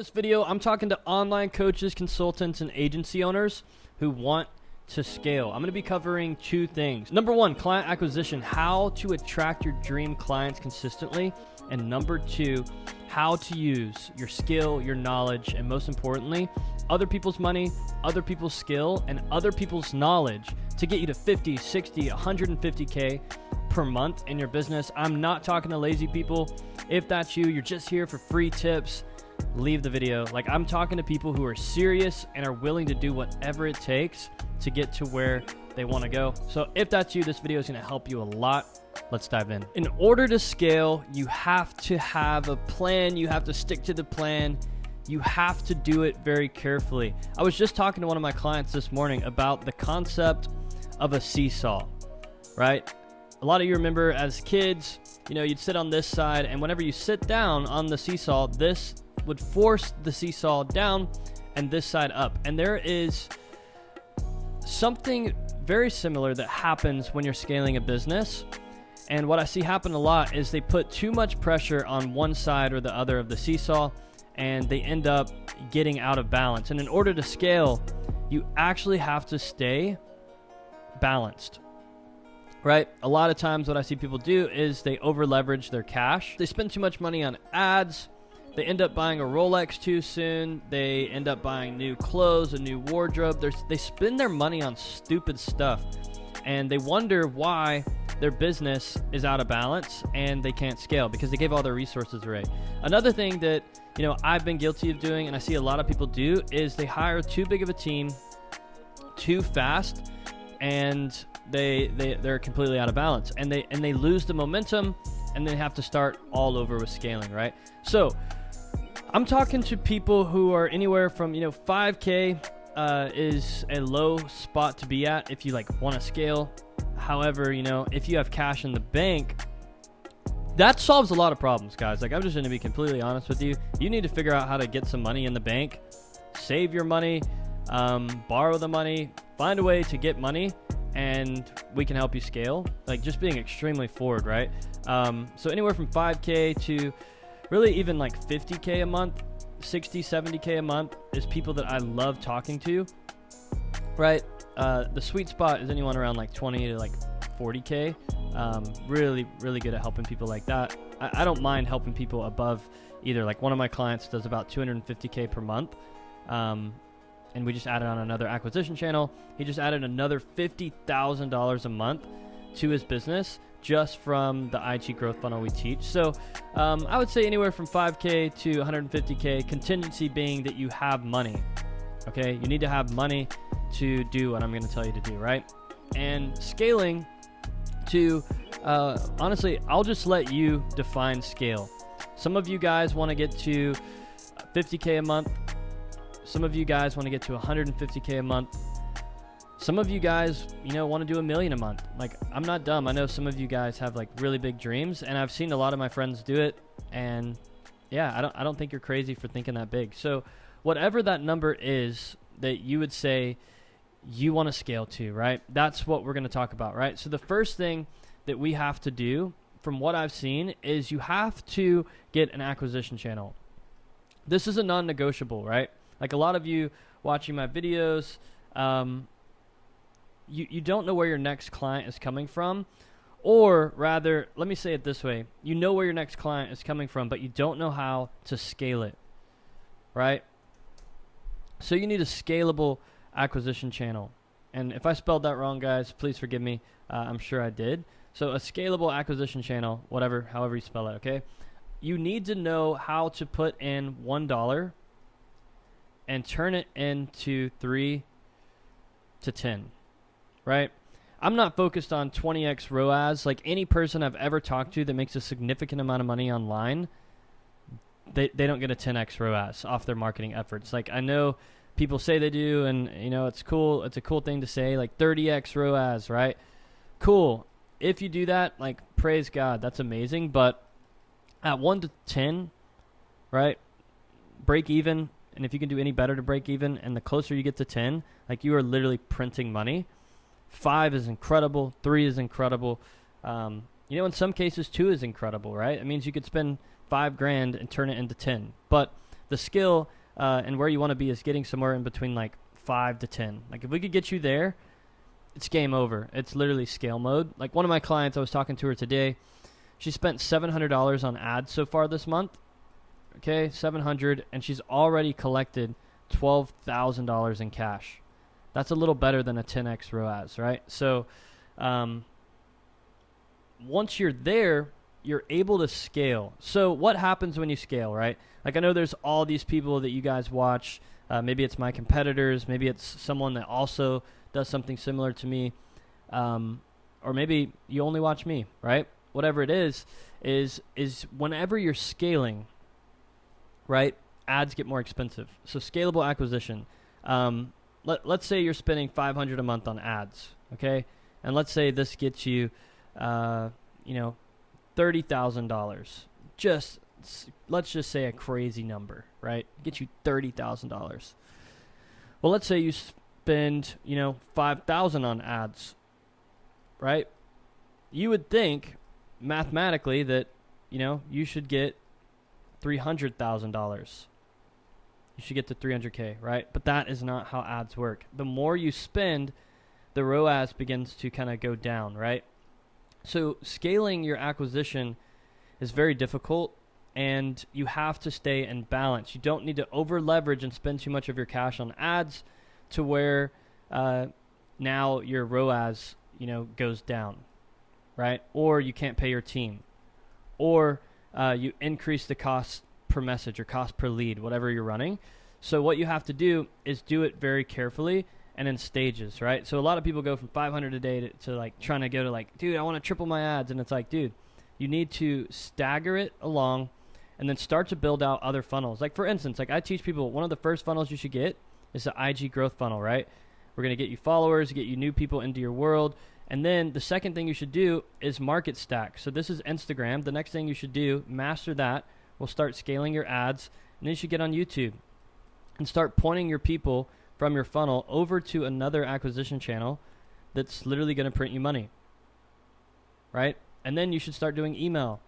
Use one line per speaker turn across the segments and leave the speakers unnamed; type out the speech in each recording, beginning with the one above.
this video, I'm talking to online coaches, consultants, and agency owners who want to scale. I'm going to be covering two things. Number one, client acquisition, how to attract your dream clients consistently. And number two, how to use your skill, your knowledge, and most importantly, other people's money, other people's skill, and other people's knowledge to get you to 50, 60, 150K per month in your business. I'm not talking to lazy people. If that's you, you're just here for free tips, leave the video. Like, I'm talking to people who are serious and are willing to do whatever it takes to get to where they want to go. So if that's you, this video is going to help you a lot. Let's dive in. In order to scale, you have to have a plan. You have to stick to the plan. You have to do it very carefully. I was just talking to one of my clients this morning about the concept of a seesaw, right? A lot of you remember as kids, you know, you'd sit on this side, and whenever you sit down on the seesaw, this would force the seesaw down and this side up. And there is something very similar that happens when you're scaling a business. And what I see happen a lot is they put too much pressure on one side or the other of the seesaw, and they end up getting out of balance. And in order to scale, you actually have to stay balanced, right? A lot of times what I see people do is they over leverage their cash. They spend too much money on ads. They end up buying a Rolex too soon. They end up buying new clothes, a new wardrobe. They spend their money on stupid stuff, and they wonder why their business is out of balance and they can't scale because they gave all their resources away. Another thing that, you know, I've been guilty of doing, and I see a lot of people do, is they hire too big of a team too fast, and they're completely out of balance, and they lose the momentum, and they have to start all over with scaling, right? So I'm talking to people who are anywhere from, you know, 5K is a low spot to be at if you like want to scale. However, you know, if you have cash in the bank, that solves a lot of problems, guys. Like, I'm just going to be completely honest with you. You need to figure out how to get some money in the bank, save your money, borrow the money, find a way to get money, and we can help you scale. Like, just being extremely forward, right? So anywhere from 5K to really even like 50K a month, 60, 70K a month is people that I love talking to, right? The sweet spot is anyone around like 20 to like 40K. Really, really good at helping people like that. I don't mind helping people above either. Like, one of my clients does about 250K per month. And we just added on another acquisition channel. He just added another $50,000 a month to his business just from the IG growth funnel we teach. So I would say anywhere from 5K to 150K, contingency being that you have money. Okay, you need to have money to do what I'm going to tell you to do, right? And scaling to, honestly, I'll just let you define scale. Some of you guys want to get to 50K a month. Some of you guys want to get to 150K a month. Some of you guys, you know, want to do $1 million a month. Like, I'm not dumb. I know some of you guys have like really big dreams, and I've seen a lot of my friends do it. And yeah, I don't think you're crazy for thinking that big. So whatever that number is that you would say you want to scale to, right? That's what we're going to talk about, right? So the first thing that we have to do, from what I've seen, is you have to get an acquisition channel. This is a non-negotiable, right? Like, a lot of you watching my videos, you don't know where your next client is coming from. Or rather, let me say it this way. You know where your next client is coming from, but you don't know how to scale it, right? So you need a scalable acquisition channel. And if I spelled that wrong, guys, please forgive me. I'm sure I did. So a scalable acquisition channel, however you spell it, okay? You need to know how to put in $1 and turn it into 3 to 10, right? I'm not focused on 20x ROAS. Like, any person I've ever talked to that makes a significant amount of money online, they don't get a 10x ROAS off their marketing efforts. Like, I know people say they do, and, you know, it's cool. It's a cool thing to say, like 30x ROAS, right? Cool. If you do that, like, praise God, that's amazing. But at 1 to 10, right, break even. And if you can do any better to break even, and the closer you get to 10, like, you are literally printing money. 5 is incredible. 3 is incredible. You know, in some cases, 2 is incredible, right? It means you could spend $5,000 and turn it into 10. But the skill and where you want to be is getting somewhere in between like 5 to 10. Like if we could get you there, it's game over. It's literally scale mode. Like one of my clients, I was talking to her today. She spent $700 on ads so far this month. Okay, $700, and she's already collected $12,000 in cash. That's a little better than a 10x ROAS, right? So once you're there, you're able to scale. So what happens when you scale, right? Like I know there's all these people that you guys watch. Maybe it's my competitors. Maybe it's someone that also does something similar to me. Or maybe you only watch me, right? Whatever it is whenever you're scaling, right, ads get more expensive. So scalable acquisition. Let's say you're spending $500 a month on ads, okay? And let's say this gets you, $30,000. Let's just say a crazy number, right? Get you $30,000. Well, let's say you spend, $5,000 on ads, right? You would think mathematically that, you should get $300,000. You should get to 300K, right? But that is not how ads work. The more you spend, the ROAS begins to kind of go down, right? So scaling your acquisition is very difficult, and you have to stay in balance. You don't need to over leverage and spend too much of your cash on ads to where now your ROAS, goes down, right? Or you can't pay your team, or you increase the cost per message or cost per lead, whatever you're running. So what you have to do is do it very carefully and in stages, right? So a lot of people go from 500 a day to like trying to go to like, dude, I want to triple my ads. And it's like, dude, you need to stagger it along and then start to build out other funnels. Like for instance, like I teach people, one of the first funnels you should get is the IG growth funnel, right? We're going to get you followers, get you new people into your world. And then the second thing you should do is market stack. So this is Instagram. The next thing you should do, master that. We'll start scaling your ads. And then you should get on YouTube and start pointing your people from your funnel over to another acquisition channel that's literally going to print you money, right? And then you should start doing email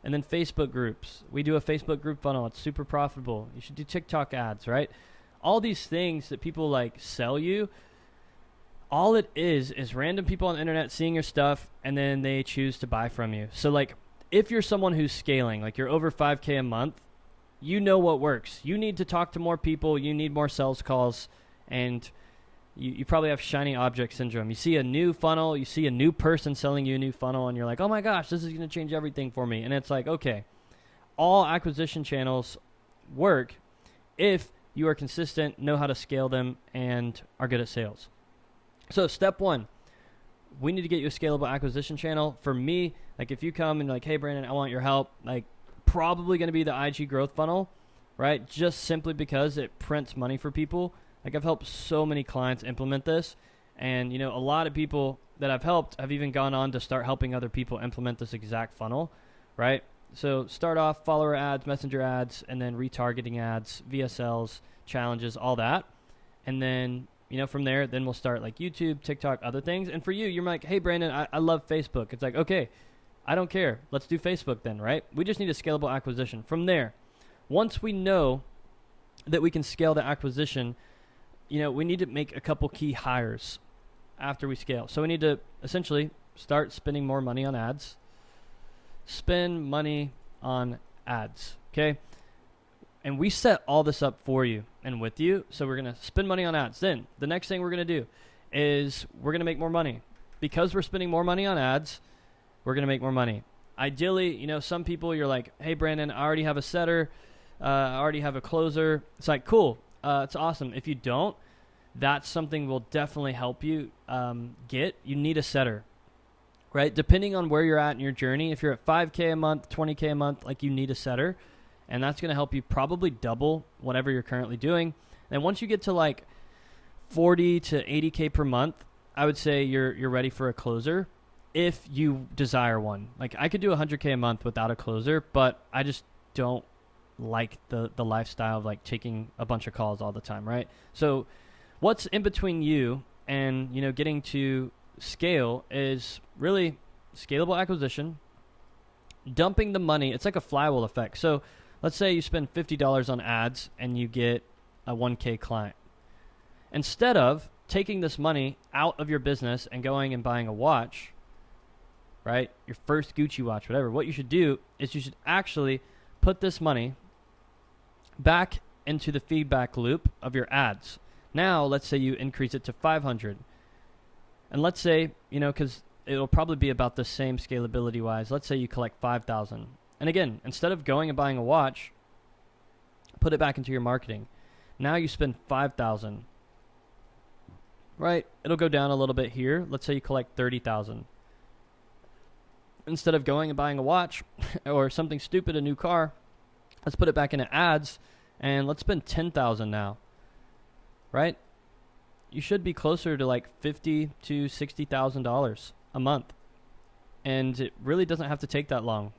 and then Facebook groups. We do a Facebook group funnel. It's super profitable. You should do TikTok ads, right? All these things that people like sell you, all it is random people on the internet seeing your stuff and then they choose to buy from you. So like if you're someone who's scaling, like you're over 5K a month, you know what works. You need to talk to more people. You need more sales calls. And you probably have shiny object syndrome. You see a new funnel. You see a new person selling you a new funnel. And you're like, oh my gosh, this is going to change everything for me. And it's like, okay, all acquisition channels work if you are consistent, know how to scale them, and are good at sales. So step one, we need to get you a scalable acquisition channel. For me, like if you come and like, hey, Brandon, I want your help, like probably going to be the IG growth funnel, right? Just simply because it prints money for people. Like I've helped so many clients implement this. And, a lot of people that I've helped have even gone on to start helping other people implement this exact funnel, right? So start off follower ads, messenger ads, and then retargeting ads, VSLs, challenges, all that. And then, from there, then we'll start like YouTube, TikTok, other things. And for you, you're like, hey, Brandon, I love Facebook. It's like, okay, I don't care. Let's do Facebook then, right? We just need a scalable acquisition. From there, once we know that we can scale the acquisition, we need to make a couple key hires after we scale. So we need to essentially start spending more money on ads. Spend money on ads, okay? And we set all this up for you and with you. So we're going to spend money on ads. Then the next thing we're going to do is we're going to make more money. Because we're spending more money on ads, we're going to make more money. Ideally, some people you're like, hey, Brandon, I already have a setter. I already have a closer. It's like, cool. It's awesome. If you don't, that's something will definitely help you get. You need a setter, right? Depending on where you're at in your journey. If you're at 5K a month, 20K a month, like you need a setter. And that's going to help you probably double whatever you're currently doing. And once you get to like 40 to 80K per month, I would say you're ready for a closer if you desire one. Like I could do 100K a month without a closer, but I just don't like the lifestyle of like taking a bunch of calls all the time, right? So what's in between you and, getting to scale is really scalable acquisition, dumping the money. It's like a flywheel effect. So Let's say you spend $50 on ads and you get a 1K client. Instead of taking this money out of your business and going and buying a watch, right? Your first Gucci watch, whatever. What you should do is you should actually put this money back into the feedback loop of your ads. Now, let's say you increase it to 500. And let's say, because it'll probably be about the same scalability wise. Let's say you collect 5,000. And again, instead of going and buying a watch, put it back into your marketing. Now you spend 5,000. Right? It'll go down a little bit here. Let's say you collect 30,000. Instead of going and buying a watch or something stupid, a new car, let's put it back into ads and let's spend 10,000 now. Right? You should be closer to like $50,000 to $60,000 a month. And it really doesn't have to take that long.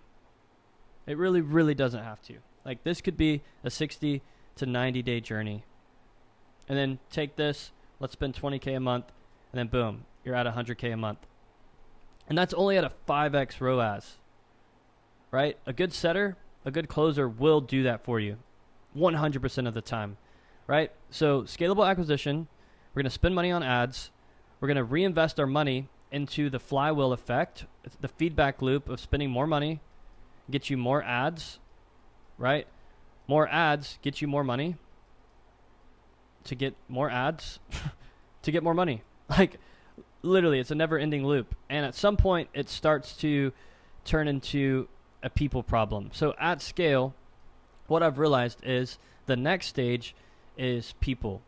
It really, really doesn't have to. Like, this could be a 60 to 90 day journey. And then take this, let's spend 20K a month, and then boom, you're at 100K a month. And that's only at a 5x ROAS, right? A good setter, a good closer will do that for you 100% of the time, right? So scalable acquisition, we're going to spend money on ads. We're going to reinvest our money into the flywheel effect, the feedback loop of spending more money, get you more ads, right? More ads get you more money. To get more ads, to get more money. Like, literally, it's a never-ending loop. And at some point, it starts to turn into a people problem. So at scale, what I've realized is the next stage is people.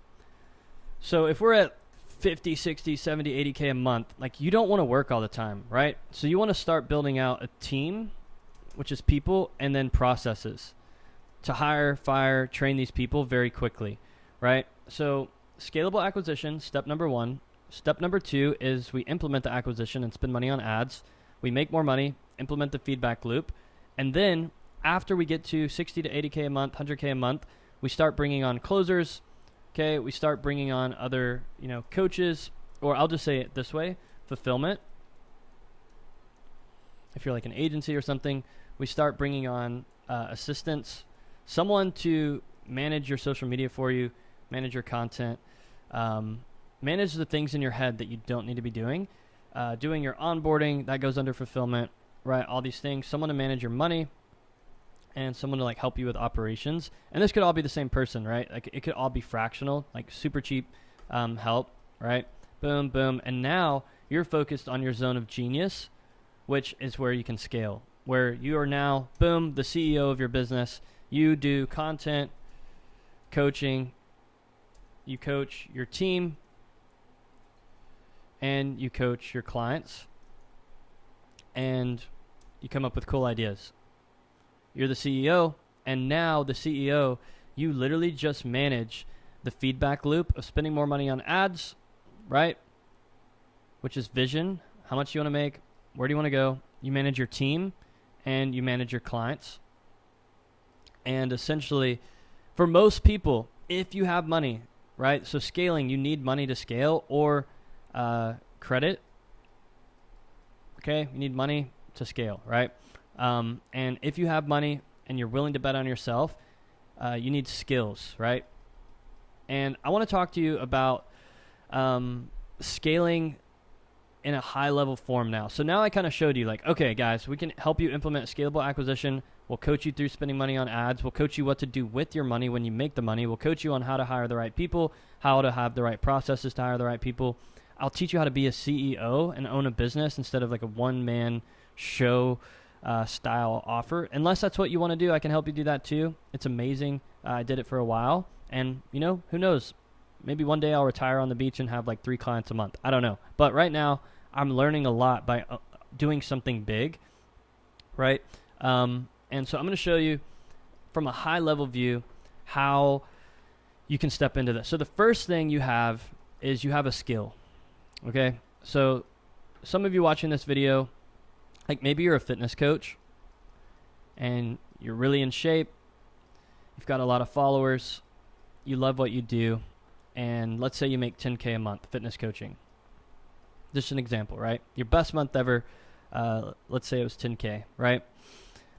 So if we're at 50, 60, 70, 80K a month, like, you don't want to work all the time, right? So you want to start building out a team, which is people, and then processes to hire, fire, train these people very quickly, right? So scalable acquisition, step number 1. Step number 2 is we implement the acquisition and spend money on ads. We make more money, implement the feedback loop. And then after we get to 60 to 80K a month, 100K a month, we start bringing on closers. Okay. We start bringing on other, coaches, or I'll just say it this way, fulfillment. If you're like an agency or something, we start bringing on assistants, someone to manage your social media for you, manage your content, manage the things in your head that you don't need to be doing. Doing your onboarding, that goes under fulfillment, right? All these things. Someone to manage your money and someone to help you with operations. And this could all be the same person, right? Like, it could all be fractional, like super cheap help, right? Boom, boom. And now you're focused on your zone of genius, which is where you can scale, where you are now, boom, the CEO of your business. You do content, coaching, you coach your team, and you coach your clients, and you come up with cool ideas. You're the CEO, and now the CEO, you literally just manage the feedback loop of spending more money on ads, right? Which is vision, how much you want to make, where do you want to go. You manage your team, and you manage your clients. And essentially, for most people, if you have money, right? So scaling, you need money to scale, or credit. Okay, you need money to scale, right? And if you have money and you're willing to bet on yourself, you need skills, right? And I want to talk to you about scaling in a high level form now. So now I kind of showed you, okay, guys, we can help you implement scalable acquisition. We'll coach you through spending money on ads. We'll coach you what to do with your money when you make the money. We'll coach you on how to hire the right people, how to have the right processes to hire the right people. I'll teach you how to be a CEO and own a business instead of like a one-man show style offer. Unless that's what you want to do, I can help you do that too. It's amazing. I did it for a while, and who knows? Maybe one day I'll retire on the beach and have 3 clients a month. I don't know. But right now, I'm learning a lot by doing something big, right? And so I'm going to show you from a high level view how you can step into this. So the first thing you have is you have a skill, okay? So some of you watching this video, maybe you're a fitness coach and you're really in shape. You've got a lot of followers. You love what you do. And let's say you make 10K a month fitness coaching. Just an example, right? Your best month ever, let's say it was 10K, right?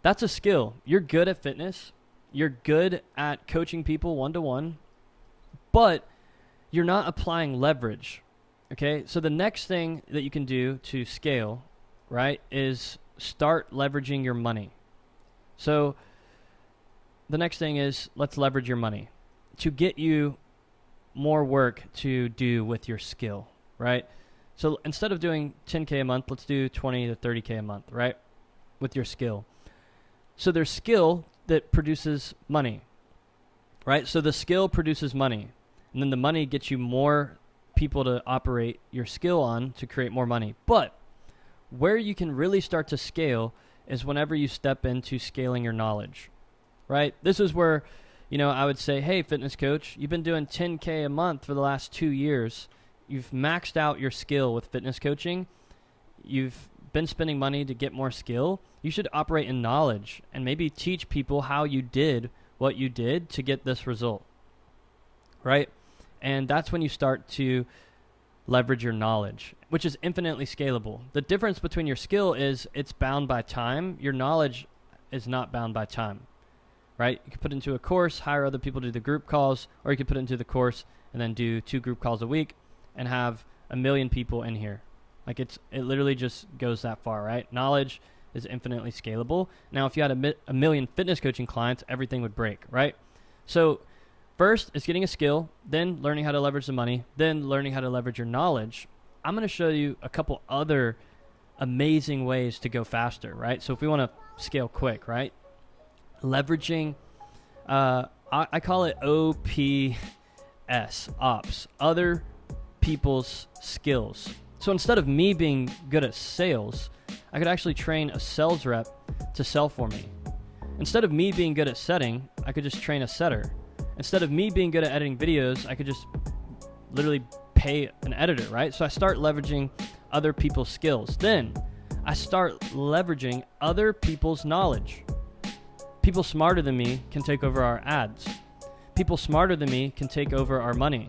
That's a skill. You're good at fitness. you're good at coaching people one-to-one, but you're not applying leverage. Okay, so the next thing that you can do to scale, right, is start leveraging your money. So the next thing is, let's leverage your money to get you more work to do with your skill, right? So instead of doing 10K a month, let's do 20 to 30K a month, right, with your skill. So there's skill that produces money, right? So the skill produces money, and then the money gets you more people to operate your skill on to create more money. But where you can really start to scale is whenever you step into scaling your knowledge, right? This is where, I would say, hey, fitness coach, you've been doing 10K a month for the last 2 years. You've maxed out your skill with fitness coaching. You've been spending money to get more skill. You should operate in knowledge and maybe teach people how you did what you did to get this result, right? And that's when you start to leverage your knowledge, which is infinitely scalable. The difference between your skill is it's bound by time. Your knowledge is not bound by time, right? You can put it into a course, hire other people to do the group calls, or you could put it into the course and then do 2 group calls a week and have 1 million people in here. Like it literally just goes that far, right? Knowledge is infinitely scalable. Now, if you had a million fitness coaching clients, everything would break, right? So first is getting a skill, then learning how to leverage the money, then learning how to leverage your knowledge. I'm going to show you a couple other amazing ways to go faster, right? So if we want to scale quick, right? Leveraging, I call it OPS, ops, other people's skills. So instead of me being good at sales, I could actually train a sales rep to sell for me. Instead of me being good at setting, I could just train a setter. Instead of me being good at editing videos, I could just literally pay an editor, right? So I start leveraging other people's skills. Then I start leveraging other people's knowledge. People smarter than me can take over our ads. People smarter than me can take over our money.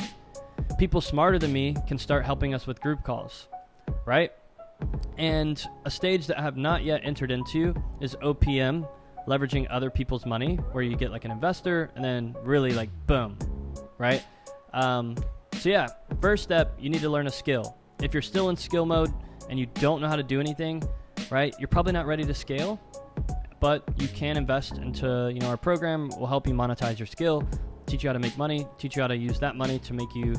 People smarter than me can start helping us with group calls, right? And a stage that I have not yet entered into is OPM, leveraging other people's money, where you get like an investor and then really like boom, right? So yeah, first step, you need to learn a skill. If you're still in skill mode and you don't know how to do anything, right, you're probably not ready to scale, but you can invest into, our program will help you monetize your skill, teach you how to make money, teach you how to use that money to make you,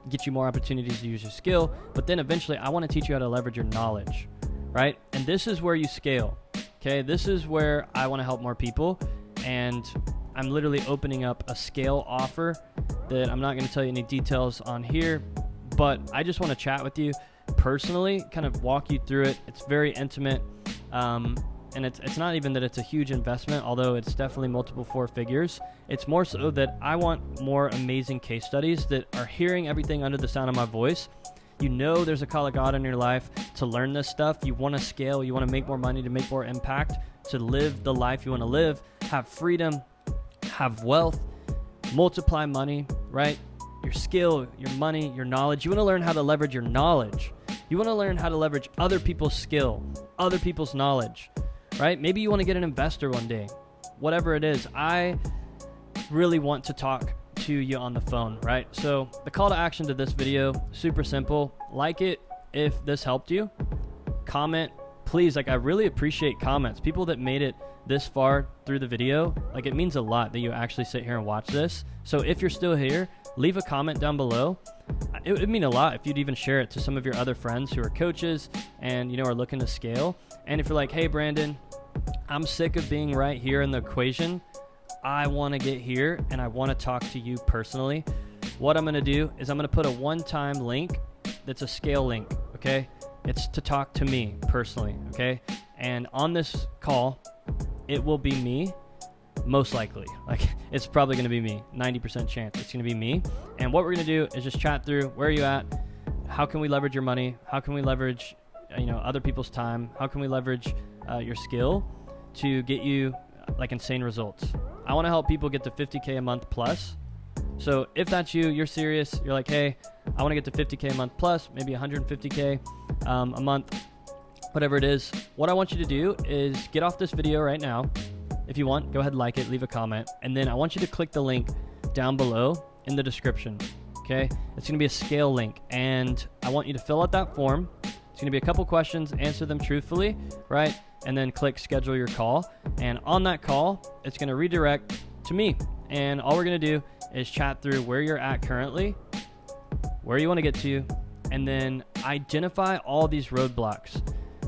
get you more opportunities to use your skill. But then eventually I want to teach you how to leverage your knowledge, right? And this is where you scale. Okay, this is where I want to help more people, and I'm literally opening up a scale offer that I'm not going to tell you any details on here, but I just want to chat with you personally, kind of walk you through it. It's very intimate, and it's not even that it's a huge investment, although it's definitely multiple 4 figures. It's more so that I want more amazing case studies that are hearing everything under the sound of my voice. There's a call of God in your life to learn this stuff. You want to scale. You want to make more money, to make more impact, to live the life you want to live, have freedom, have wealth, multiply money, right? Your skill, your money, your knowledge. You want to learn how to leverage your knowledge. You want to learn how to leverage other people's skill, other people's knowledge, right? Maybe you want to get an investor one day. Whatever it is, I really want to talk to you on the phone, right? So the call to action to this video, super simple. Like it if this helped you. Comment, please. I really appreciate comments. People that made it this far through the video, it means a lot that you actually sit here and watch this. So if you're still here, leave a comment down below. It would mean a lot if you'd even share it to some of your other friends who are coaches and, are looking to scale. And if you're like, hey, Brandon, I'm sick of being right here in the equation. I want to get here and I want to talk to you personally. What I'm going to do is I'm going to put a one-time link that's a scale link, okay? It's to talk to me personally, okay? And on this call, it will be me, most likely. It's probably going to be me, 90% chance it's going to be me. And what we're going to do is just chat through, where are you at? How can we leverage your money? How can we leverage, other people's time? How can we leverage your skill to get you insane results? I want to help people get to 50K a month plus. So if that's you, you're serious, you're like, hey, I want to get to 50K a month plus, maybe 150K a month, whatever it is. What I want you to do is get off this video right now. if you want, go ahead, like it, leave a comment. And then I want you to click the link down below in the description. Okay, it's going to be a scale link, and I want you to fill out that form. It's going to be a couple questions, answer them truthfully, right? And then click schedule your call. And on that call, it's going to redirect to me. And all we're going to do is chat through where you're at currently, where you want to get to, and then identify all these roadblocks,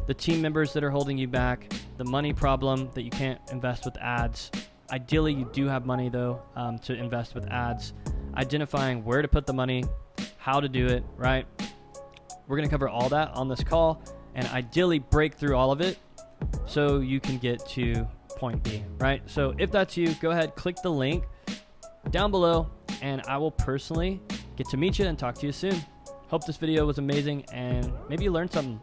the team members that are holding you back, the money problem that you can't invest with ads. Ideally, you do have money though to invest with ads. Identifying where to put the money, how to do it, right? We're going to cover all that on this call and ideally break through all of it so you can get to point B, right? So if that's you, go ahead, click the link down below, and I will personally get to meet you and talk to you soon. Hope this video was amazing and maybe you learned something.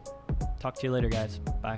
Talk to you later, guys. Bye.